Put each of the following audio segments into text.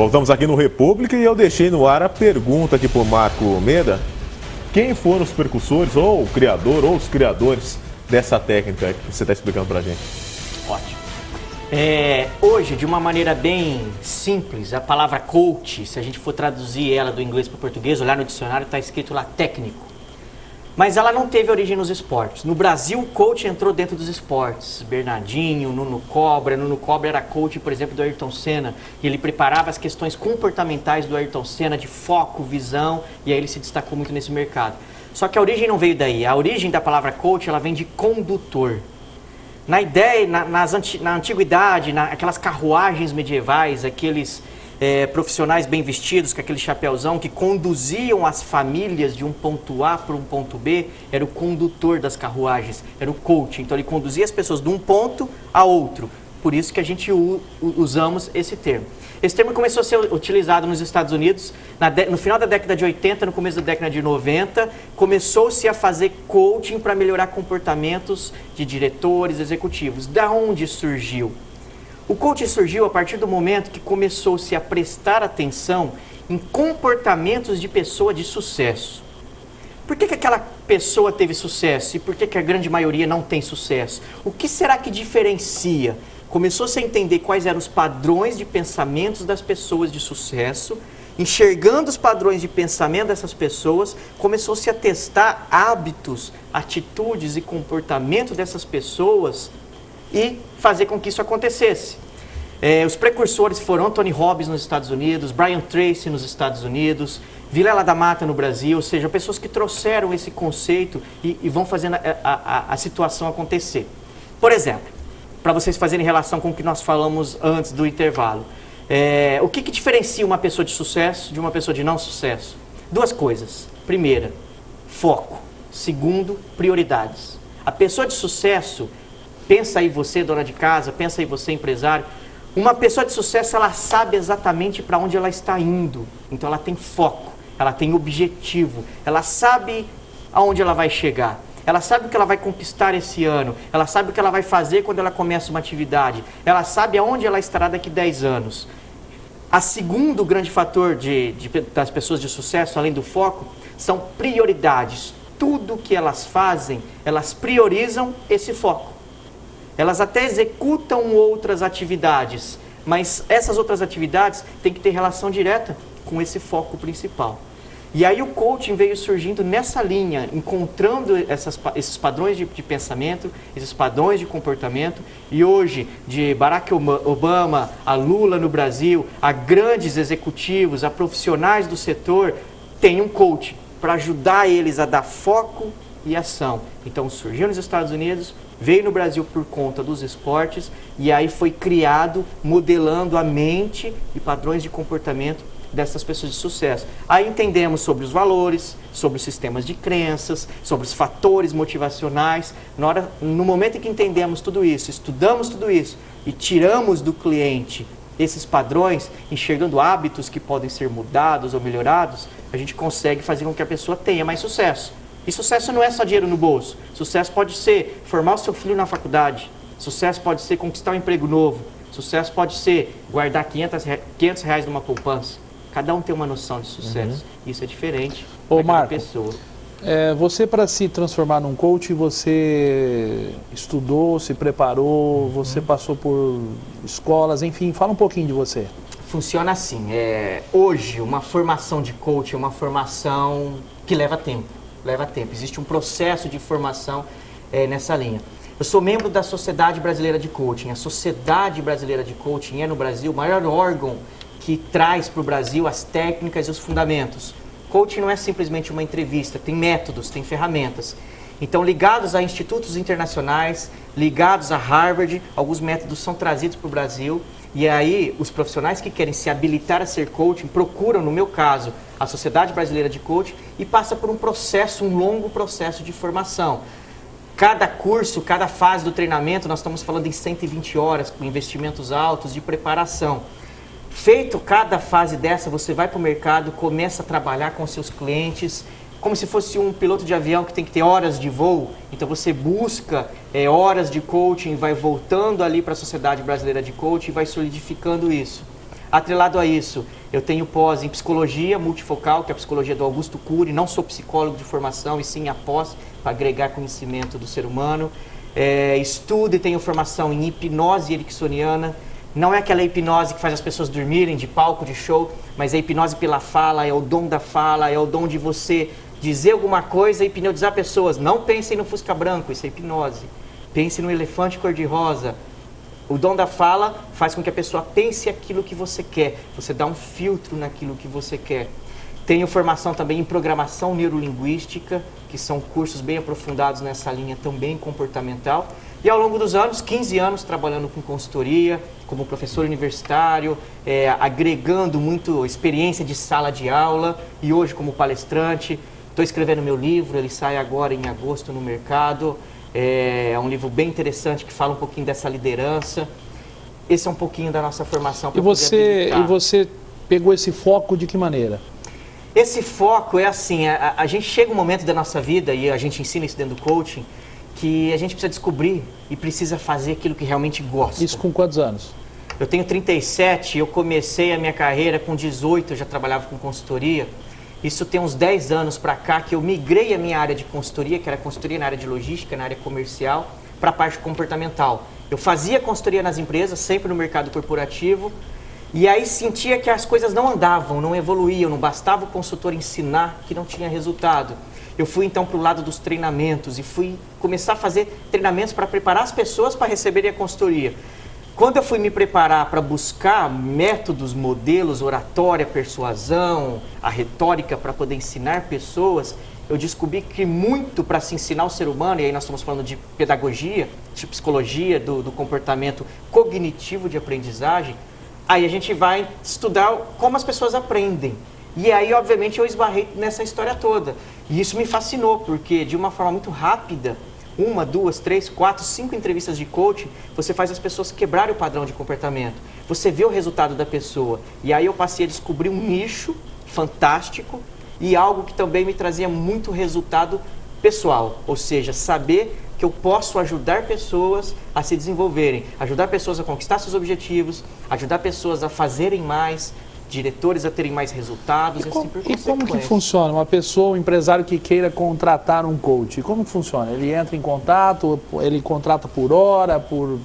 Voltamos aqui no República e eu deixei no ar a pergunta aqui para o Marco Meda. Quem foram os precursores, ou o criador, ou os criadores dessa técnica que você está explicando para a gente? Ótimo. Hoje, de uma maneira bem simples, a palavra coach, se a gente for traduzir ela do inglês para o português, olhar no dicionário, está escrito lá técnico. Mas ela não teve origem nos esportes. No Brasil, o coach entrou dentro dos esportes. Bernardinho, Nuno Cobra era coach, por exemplo, do Ayrton Senna. E ele preparava as questões comportamentais do Ayrton Senna, de foco, visão, e aí ele se destacou muito nesse mercado. Só que a origem não veio daí. A origem da palavra coach, ela vem de condutor. Na ideia, na antiguidade, aquelas carruagens medievais, aqueles profissionais bem vestidos, com aquele chapéuzão, que conduziam as famílias de um ponto A para um ponto B, era o condutor das carruagens, era o coach. Então ele conduzia as pessoas de um ponto a outro. Por isso que a gente usamos esse termo. Esse termo começou a ser utilizado nos Estados Unidos no final da década de 80, no começo da década de 90, começou-se a fazer coaching para melhorar comportamentos de diretores, executivos. Da onde surgiu? O coaching surgiu a partir do momento que começou-se a prestar atenção em comportamentos de pessoa de sucesso. Por que aquela pessoa teve sucesso e por que a grande maioria não tem sucesso? O que será que diferencia? Começou-se a entender quais eram os padrões de pensamentos das pessoas de sucesso. Enxergando os padrões de pensamento dessas pessoas, começou-se a testar hábitos, atitudes e comportamento dessas pessoas e fazer com que isso acontecesse. Os precursores foram Anthony Robbins nos Estados Unidos, Brian Tracy nos Estados Unidos, Vilela da Mata no Brasil, ou seja, pessoas que trouxeram esse conceito e vão fazendo a situação acontecer. Por exemplo, para vocês fazerem relação com o que nós falamos antes do intervalo, o que diferencia uma pessoa de sucesso de uma pessoa de não sucesso? Duas coisas. Primeira, foco. Segundo, prioridades. A pessoa de sucesso, pensa aí você, dona de casa, pensa aí você, empresário. Uma pessoa de sucesso, ela sabe exatamente para onde ela está indo. Então ela tem foco, ela tem objetivo, ela sabe aonde ela vai chegar. Ela sabe o que ela vai conquistar esse ano, ela sabe o que ela vai fazer quando ela começa uma atividade, ela sabe aonde ela estará daqui 10 anos. A segundo grande fator das pessoas de sucesso, além do foco, são prioridades. Tudo que elas fazem, elas priorizam esse foco. Elas até executam outras atividades, mas essas outras atividades têm que ter relação direta com esse foco principal. E aí o coaching veio surgindo nessa linha, encontrando esses padrões de pensamento, esses padrões de comportamento. E hoje, de Barack Obama, a Lula no Brasil, a grandes executivos, a profissionais do setor, tem um coaching para ajudar eles a dar foco e ação. Então surgiu nos Estados Unidos, veio no Brasil por conta dos esportes e aí foi criado modelando a mente e padrões de comportamento dessas pessoas de sucesso. Aí entendemos sobre os valores, sobre os sistemas de crenças, sobre os fatores motivacionais. No momento em que entendemos tudo isso, estudamos tudo isso e tiramos do cliente esses padrões, enxergando hábitos que podem ser mudados ou melhorados, a gente consegue fazer com que a pessoa tenha mais sucesso. E sucesso não é só dinheiro no bolso. Sucesso pode ser formar o seu filho na faculdade. Sucesso pode ser conquistar um emprego novo. Sucesso pode ser guardar R$500 numa poupança. Cada um tem uma noção de sucesso. Isso é diferente para cada pessoa. Você, para se transformar num coach, você estudou, se preparou, você passou por escolas, enfim, fala um pouquinho de você. Funciona assim. Hoje, uma formação de coach é uma formação que leva tempo. Existe um processo de formação nessa linha. Eu sou membro da Sociedade Brasileira de Coaching. A Sociedade Brasileira de Coaching é, no Brasil, o maior órgão que traz para o Brasil as técnicas e os fundamentos. Coaching não é simplesmente uma entrevista, tem métodos, tem ferramentas. Então, ligados a institutos internacionais, ligados a Harvard, alguns métodos são trazidos para o Brasil. E aí, os profissionais que querem se habilitar a ser coaching procuram, no meu caso, a Sociedade Brasileira de Coaching e passa por um longo processo de formação. Cada curso, cada fase do treinamento, nós estamos falando em 120 horas, com investimentos altos de preparação. Feito cada fase dessa, você vai para o mercado, começa a trabalhar com seus clientes, como se fosse um piloto de avião que tem que ter horas de voo. Então você busca horas de coaching, vai voltando ali para a Sociedade Brasileira de Coaching e vai solidificando isso. Atrelado a isso, eu tenho pós em psicologia multifocal, que é a psicologia do Augusto Cury. Não sou psicólogo de formação, e sim a pós, para agregar conhecimento do ser humano. Estudo e tenho formação em hipnose ericksoniana. Não é aquela hipnose que faz as pessoas dormirem de palco, de show, mas é hipnose pela fala, é o dom da fala, é o dom de você dizer alguma coisa e hipnotizar pessoas. Não pensem no Fusca branco, isso é hipnose. Pense no elefante cor-de-rosa. O dom da fala faz com que a pessoa pense aquilo que você quer. Você dá um filtro naquilo que você quer. Tenho formação também em programação neurolinguística, que são cursos bem aprofundados nessa linha também comportamental. E ao longo dos anos, 15 anos trabalhando com consultoria, como professor universitário, agregando muito experiência de sala de aula e hoje como palestrante. Estou escrevendo meu livro, ele sai agora em agosto no mercado. É um livro bem interessante que fala um pouquinho dessa liderança. Esse é um pouquinho da nossa formação. E você pegou esse foco de que maneira? Esse foco é assim, a gente chega um momento da nossa vida, e a gente ensina isso dentro do coaching, que a gente precisa descobrir e precisa fazer aquilo que realmente gosta. Isso com quantos anos? Eu tenho 37, eu comecei a minha carreira com 18, eu já trabalhava com consultoria. Isso tem uns 10 anos para cá que eu migrei a minha área de consultoria, que era consultoria na área de logística, na área comercial, para a parte comportamental. Eu fazia consultoria nas empresas, sempre no mercado corporativo, e aí sentia que as coisas não andavam, não evoluíam, não bastava o consultor ensinar que não tinha resultado. Eu fui então para o lado dos treinamentos e fui começar a fazer treinamentos para preparar as pessoas para receberem a consultoria. Quando eu fui me preparar para buscar métodos, modelos, oratória, persuasão, a retórica para poder ensinar pessoas, eu descobri que muito para se ensinar o ser humano, e aí nós estamos falando de pedagogia, de psicologia, do comportamento cognitivo de aprendizagem, aí a gente vai estudar como as pessoas aprendem. E aí, obviamente, eu esbarrei nessa história toda. E isso me fascinou, porque de uma forma muito rápida, 1, 2, 3, 4, 5 entrevistas de coaching, você faz as pessoas quebrarem o padrão de comportamento. Você vê o resultado da pessoa. E aí eu passei a descobrir um nicho fantástico e algo que também me trazia muito resultado pessoal. Ou seja, saber que eu posso ajudar pessoas a se desenvolverem, ajudar pessoas a conquistar seus objetivos, ajudar pessoas a fazerem mais, diretores a terem mais resultados. E como que funciona? Uma pessoa, um empresário que queira contratar um coach, como que funciona? Ele entra em contato, ele contrata por hora, por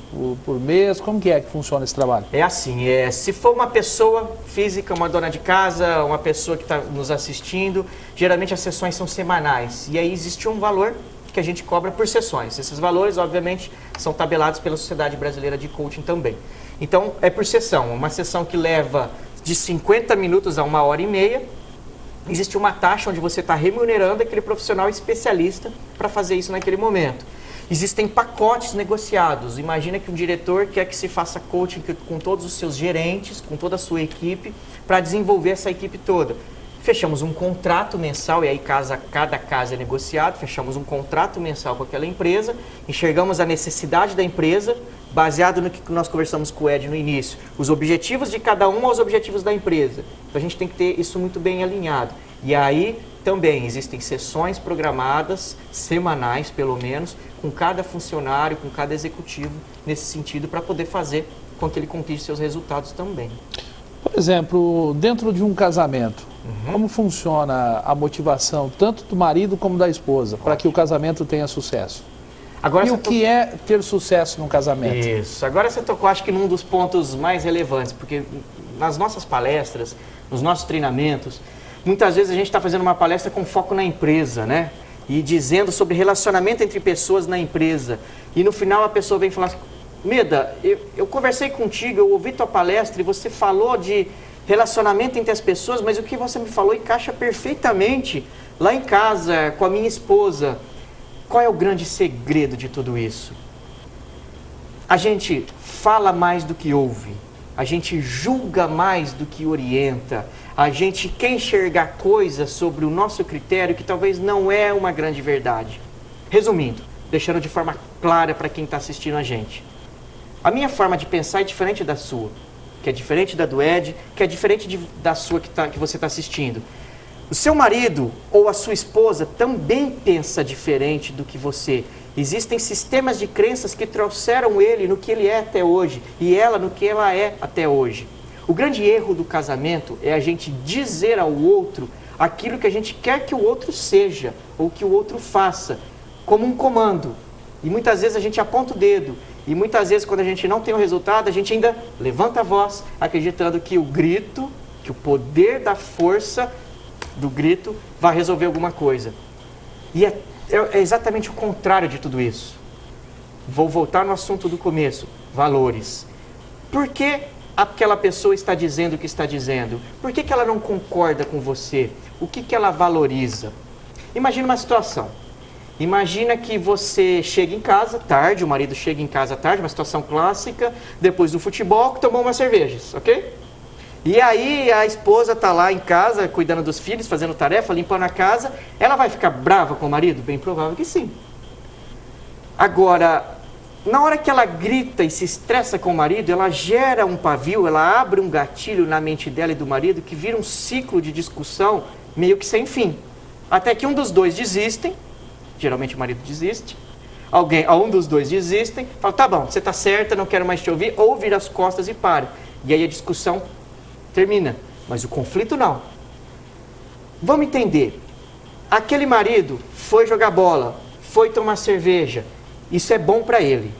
mês, como que funciona esse trabalho? É assim, se for uma pessoa física, uma dona de casa, uma pessoa que está nos assistindo, geralmente as sessões são semanais, e aí existe um valor que a gente cobra por sessões. Esses valores, obviamente, são tabelados pela Sociedade Brasileira de Coaching também. Então, é por sessão, uma sessão que leva de 50 minutos a 1h30, existe uma taxa onde você está remunerando aquele profissional especialista para fazer isso naquele momento. Existem pacotes negociados. Imagina que um diretor quer que se faça coaching com todos os seus gerentes, com toda a sua equipe, para desenvolver essa equipe toda. Fechamos um contrato mensal, e aí cada caso é negociado, fechamos um contrato mensal com aquela empresa, enxergamos a necessidade da empresa, baseado no que nós conversamos com o Ed no início, os objetivos de cada um aos objetivos da empresa. Então a gente tem que ter isso muito bem alinhado. E aí também existem sessões programadas, semanais pelo menos, com cada funcionário, com cada executivo, nesse sentido, para poder fazer com que ele conquiste seus resultados também. Por exemplo, dentro de um casamento, como funciona a motivação tanto do marido como da esposa para que o casamento tenha sucesso? Agora e o que é ter sucesso num casamento? Isso. Agora você tocou, acho que num dos pontos mais relevantes, porque nas nossas palestras, nos nossos treinamentos, muitas vezes a gente está fazendo uma palestra com foco na empresa, né? E dizendo sobre relacionamento entre pessoas na empresa. E no final a pessoa vem falar assim, Meda, eu conversei contigo, eu ouvi tua palestra e você falou de relacionamento entre as pessoas, mas o que você me falou encaixa perfeitamente lá em casa, com a minha esposa. Qual é o grande segredo de tudo isso? A gente fala mais do que ouve, a gente julga mais do que orienta, a gente quer enxergar coisas sobre o nosso critério que talvez não é uma grande verdade. Resumindo, deixando de forma clara para quem está assistindo a gente. A minha forma de pensar é diferente da sua, que é diferente da do Ed, que é diferente da sua que você está assistindo. O seu marido ou a sua esposa também pensa diferente do que você. Existem sistemas de crenças que trouxeram ele no que ele é até hoje e ela no que ela é até hoje. O grande erro do casamento é a gente dizer ao outro aquilo que a gente quer que o outro seja ou que o outro faça, como um comando. E muitas vezes a gente aponta o dedo. E muitas vezes, quando a gente não tem o resultado, a gente ainda levanta a voz, acreditando que o grito, que o poder da força do grito vai resolver alguma coisa. E é exatamente o contrário de tudo isso. Vou voltar no assunto do começo, valores. Por que aquela pessoa está dizendo o que está dizendo? Por que ela não concorda com você? O que ela valoriza? Imagina uma situação. Imagina que você chega em casa tarde, o marido chega em casa tarde, uma situação clássica, depois do futebol, tomou umas cervejas, ok? E aí a esposa está lá em casa, cuidando dos filhos, fazendo tarefa, limpando a casa, ela vai ficar brava com o marido? Bem provável que sim. Agora, na hora que ela grita e se estressa com o marido, ela gera um pavio, ela abre um gatilho na mente dela e do marido que vira um ciclo de discussão meio que sem fim. Até que um dos dois desistem, geralmente o marido desiste, um dos dois desistem, fala, tá bom, você está certa, não quero mais te ouvir, ou vira as costas e para. E aí a discussão termina, mas o conflito não. Vamos entender, aquele marido foi jogar bola, foi tomar cerveja, isso é bom para ele,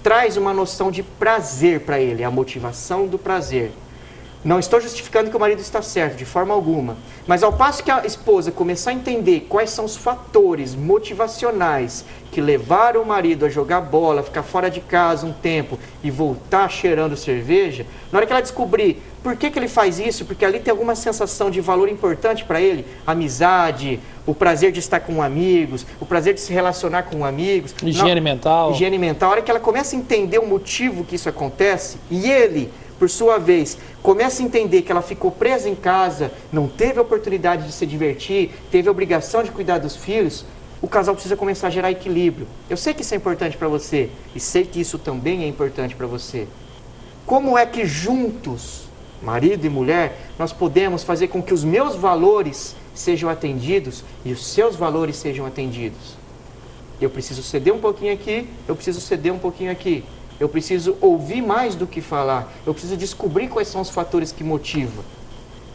traz uma noção de prazer para ele, a motivação do prazer. Não estou justificando que o marido está certo, de forma alguma. Mas ao passo que a esposa começar a entender quais são os fatores motivacionais que levaram o marido a jogar bola, ficar fora de casa um tempo e voltar cheirando cerveja, na hora que ela descobrir por que ele faz isso, porque ali tem alguma sensação de valor importante para ele, amizade, o prazer de estar com amigos, o prazer de se relacionar com amigos. Higiene mental. Higiene mental. A hora que ela começa a entender o motivo que isso acontece, e ele, por sua vez, começa a entender que ela ficou presa em casa, não teve a oportunidade de se divertir, teve a obrigação de cuidar dos filhos, o casal precisa começar a gerar equilíbrio. Eu sei que isso é importante para você, e sei que isso também é importante para você. Como é que juntos, marido e mulher, nós podemos fazer com que os meus valores sejam atendidos e os seus valores sejam atendidos? Eu preciso ceder um pouquinho aqui, eu preciso ceder um pouquinho aqui. Eu preciso ouvir mais do que falar. Eu preciso descobrir quais são os fatores que motivam.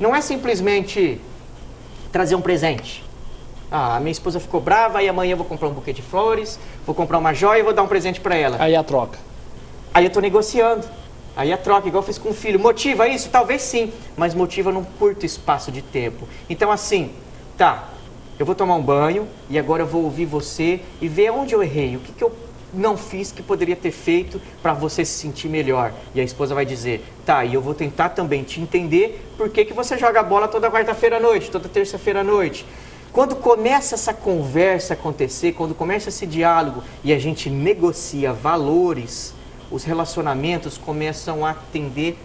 Não é simplesmente trazer um presente. Ah, a minha esposa ficou brava e amanhã eu vou comprar um buquê de flores, vou comprar uma joia e vou dar um presente para ela. Aí a troca. Aí eu estou negociando. Aí a troca, igual eu fiz com o filho. Motiva isso? Talvez sim, mas motiva num curto espaço de tempo. Então assim, tá, eu vou tomar um banho e agora eu vou ouvir você e ver onde eu errei, o que eu não fiz que poderia ter feito para você se sentir melhor. E a esposa vai dizer, tá, e eu vou tentar também te entender por que você joga bola toda quarta-feira à noite, toda terça-feira à noite. Quando começa essa conversa acontecer, quando começa esse diálogo e a gente negocia valores, os relacionamentos começam a atender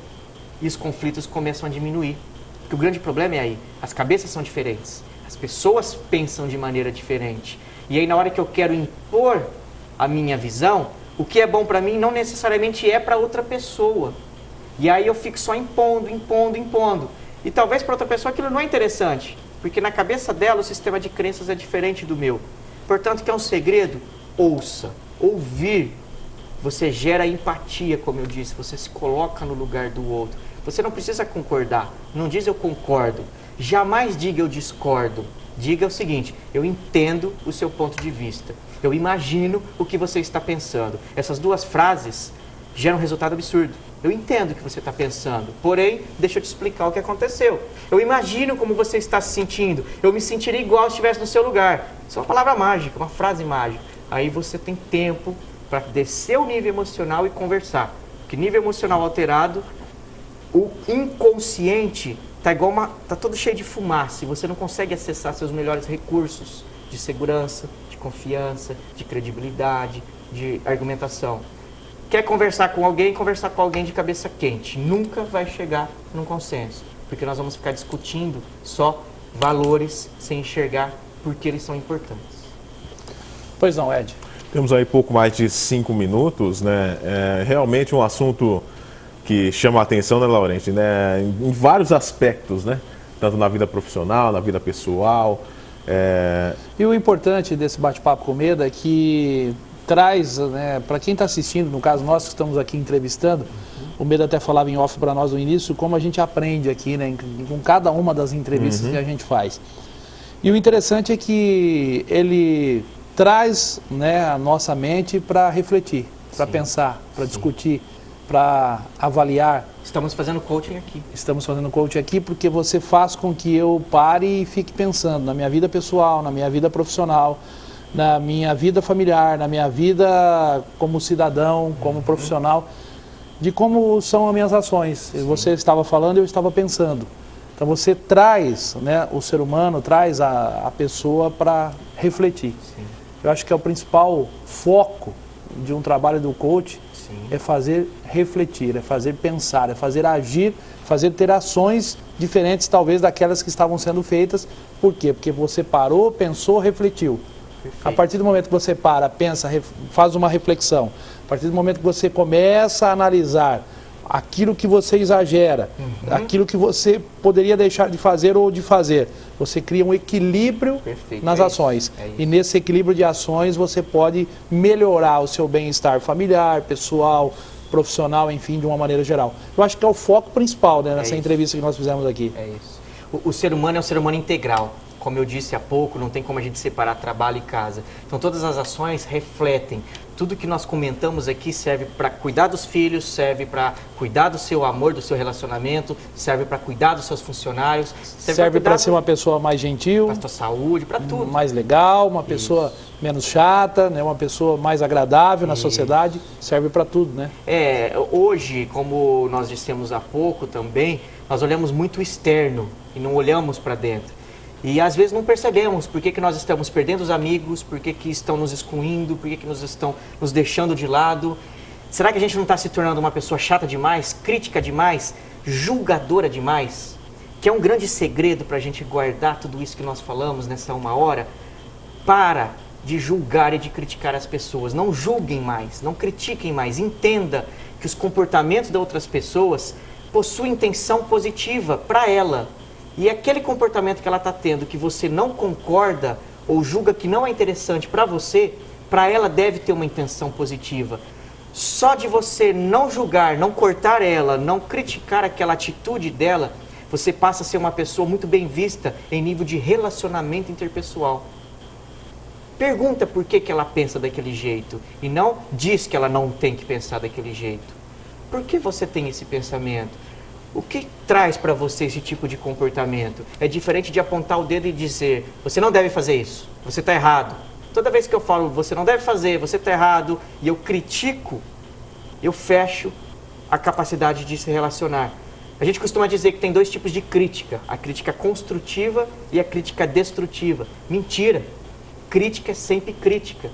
e os conflitos começam a diminuir. Porque o grande problema é aí, as cabeças são diferentes, as pessoas pensam de maneira diferente. E aí na hora que eu quero impor a minha visão, o que é bom para mim não necessariamente é para outra pessoa. E aí eu fico só impondo. E talvez para outra pessoa aquilo não é interessante, porque na cabeça dela o sistema de crenças é diferente do meu. Portanto, que é um segredo? Ouça. Ouvir. Você gera empatia, como eu disse, você se coloca no lugar do outro. Você não precisa concordar, não diz eu concordo. Jamais diga eu discordo. Diga o seguinte, eu entendo o seu ponto de vista. Eu imagino o que você está pensando. Essas duas frases geram um resultado absurdo. Eu entendo o que você está pensando, porém, deixa eu te explicar o que aconteceu. Eu imagino como você está se sentindo. Eu me sentiria igual se estivesse no seu lugar. Isso é uma palavra mágica, uma frase mágica. Aí você tem tempo para descer o nível emocional e conversar. Porque nível emocional alterado, o inconsciente tá todo cheio de fumaça e você não consegue acessar seus melhores recursos de segurança, de confiança, de credibilidade, de argumentação. Quer conversar com alguém de cabeça quente. Nunca vai chegar num consenso, porque nós vamos ficar discutindo só valores sem enxergar por que eles são importantes. Pois não, Ed. Temos aí pouco mais de 5 minutos, né? É realmente um assunto que chama a atenção, né, Laurenti, né? Em vários aspectos, né? Tanto na vida profissional, na vida pessoal. E o importante desse bate-papo com Meda é que traz, né, para quem está assistindo, no caso nós que estamos aqui entrevistando, O Meda até falava em off para nós no início, como a gente aprende aqui, né, com cada uma das entrevistas que a gente faz. E o interessante é que ele traz, né, a nossa mente para refletir, para pensar, para discutir, para avaliar. Estamos fazendo coaching aqui. Estamos fazendo coaching aqui porque você faz com que eu pare e fique pensando na minha vida pessoal, na minha vida profissional, na minha vida familiar, na minha vida como cidadão, como profissional, de como são as minhas ações. Você estava falando, eu estava pensando. Então você traz, né, o ser humano, traz a pessoa para refletir. Sim. Eu acho que é o principal foco de um trabalho do coach, é fazer refletir, é fazer pensar, é fazer agir, fazer ter ações diferentes talvez daquelas que estavam sendo feitas. Por quê? Porque você parou, pensou, refletiu. Perfeito. A partir do momento que você para, pensa, faz uma reflexão, a partir do momento que você começa a analisar aquilo que você exagera, aquilo que você poderia deixar de fazer ou de fazer, você cria um equilíbrio nas ações. E nesse equilíbrio de ações você pode melhorar o seu bem-estar familiar, pessoal, profissional, enfim, de uma maneira geral. Eu acho que é o foco principal, né, nessa entrevista que nós fizemos aqui. É isso. O ser humano é um ser humano integral. Como eu disse há pouco, não tem como a gente separar trabalho e casa. Então todas as ações refletem. Tudo que nós comentamos aqui serve para cuidar dos filhos, serve para cuidar do seu amor, do seu relacionamento, serve para cuidar dos seus funcionários, serve para ser uma pessoa mais gentil, para a sua saúde, para tudo. Mais legal, uma pessoa menos chata, né, uma pessoa mais agradável na sociedade, serve para tudo, né? Hoje, como nós dissemos há pouco também, nós olhamos muito o externo e não olhamos para dentro. E às vezes não percebemos por que nós estamos perdendo os amigos, por que estão nos excluindo, por que nos estão nos deixando de lado. Será que a gente não está se tornando uma pessoa chata demais, crítica demais, julgadora demais? Que é um grande segredo para a gente guardar tudo isso que nós falamos nessa uma hora. Para de julgar e de criticar as pessoas. Não julguem mais, não critiquem mais. Entenda que os comportamentos de outras pessoas possuem intenção positiva para ela. E aquele comportamento que ela está tendo, que você não concorda ou julga que não é interessante para você, para ela deve ter uma intenção positiva. Só de você não julgar, não cortar ela, não criticar aquela atitude dela, você passa a ser uma pessoa muito bem vista em nível de relacionamento interpessoal. Pergunta por que ela pensa daquele jeito e não diz que ela não tem que pensar daquele jeito. Por que você tem esse pensamento? O que traz para você esse tipo de comportamento? É diferente de apontar o dedo e dizer, você não deve fazer isso, você está errado. Toda vez que eu falo, você não deve fazer, você está errado, e eu critico, eu fecho a capacidade de se relacionar. A gente costuma dizer que tem dois tipos de crítica, a crítica construtiva e a crítica destrutiva. Mentira! Crítica é sempre crítica.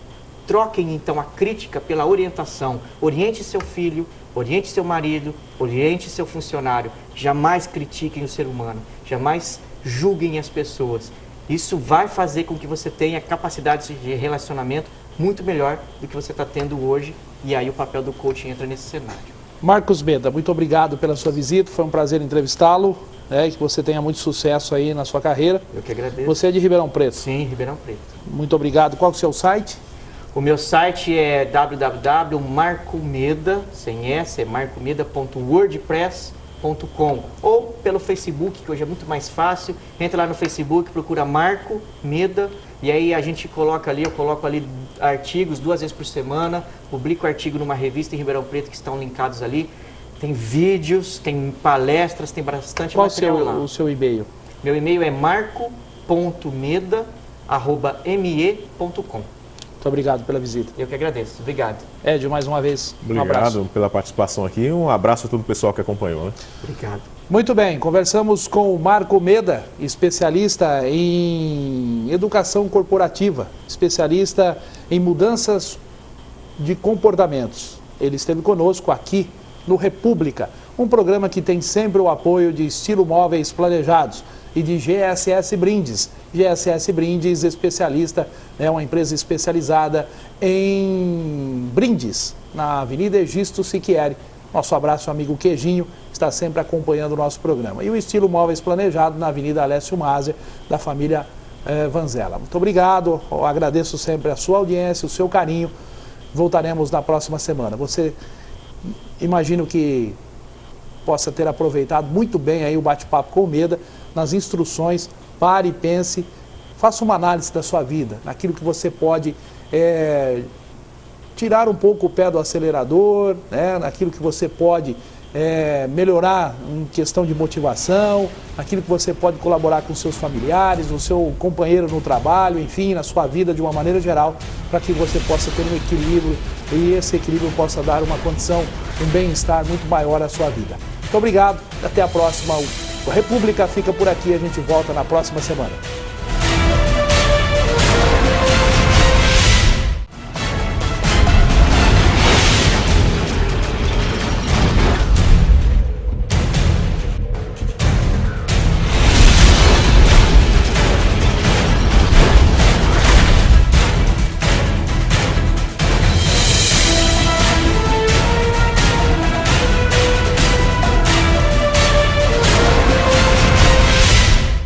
Troquem então a crítica pela orientação. Oriente seu filho, oriente seu marido, oriente seu funcionário. Jamais critiquem o ser humano, jamais julguem as pessoas. Isso vai fazer com que você tenha capacidade de relacionamento muito melhor do que você está tendo hoje. E aí o papel do coaching entra nesse cenário. Marcos Meda, muito obrigado pela sua visita, foi um prazer entrevistá-lo, né, que você tenha muito sucesso aí na sua carreira. Eu que agradeço. Você é de Ribeirão Preto? Sim, Ribeirão Preto. Muito obrigado. Qual é o seu site? O meu site é www.marcomeda, sem S, é marcomeda.wordpress.com, ou pelo Facebook, que hoje é muito mais fácil. Entra lá no Facebook, procura Marco Meda, e aí a gente coloca ali, eu coloco ali artigos 2 vezes por semana, publico artigo numa revista em Ribeirão Preto que estão linkados ali. Tem vídeos, tem palestras, tem bastante material lá. Qual o seu e-mail? Meu e-mail é marco.meda@me.com. Muito obrigado pela visita. Eu que agradeço. Obrigado. Ed, mais uma vez, um abraço. Obrigado pela participação aqui. Um abraço a todo o pessoal que acompanhou, né? Obrigado. Muito bem, conversamos com o Marco Meda, especialista em educação corporativa, especialista em mudanças de comportamentos. Ele esteve conosco aqui no República, um programa que tem sempre o apoio de Estilo Móveis Planejados e de GSS Brindes. GSS Brindes, especialista, é uma empresa especializada em brindes, na Avenida Egisto Siquieri. Nosso abraço, amigo Queijinho, está sempre acompanhando o nosso programa. E o Estilo Móveis Planejado na Avenida Alessio Maser, da família Vanzella. Muito obrigado, eu agradeço sempre a sua audiência, o seu carinho. Voltaremos na próxima semana. Você, imagino que possa ter aproveitado muito bem aí o bate-papo com o Meda, nas instruções, pare e pense, faça uma análise da sua vida, naquilo que você pode tirar um pouco o pé do acelerador, né, naquilo que você pode melhorar em questão de motivação, naquilo que você pode colaborar com seus familiares, o seu companheiro no trabalho, enfim, na sua vida de uma maneira geral, para que você possa ter um equilíbrio e esse equilíbrio possa dar uma condição, um bem-estar muito maior à sua vida. Muito obrigado, até a próxima. A República fica por aqui, a gente volta na próxima semana.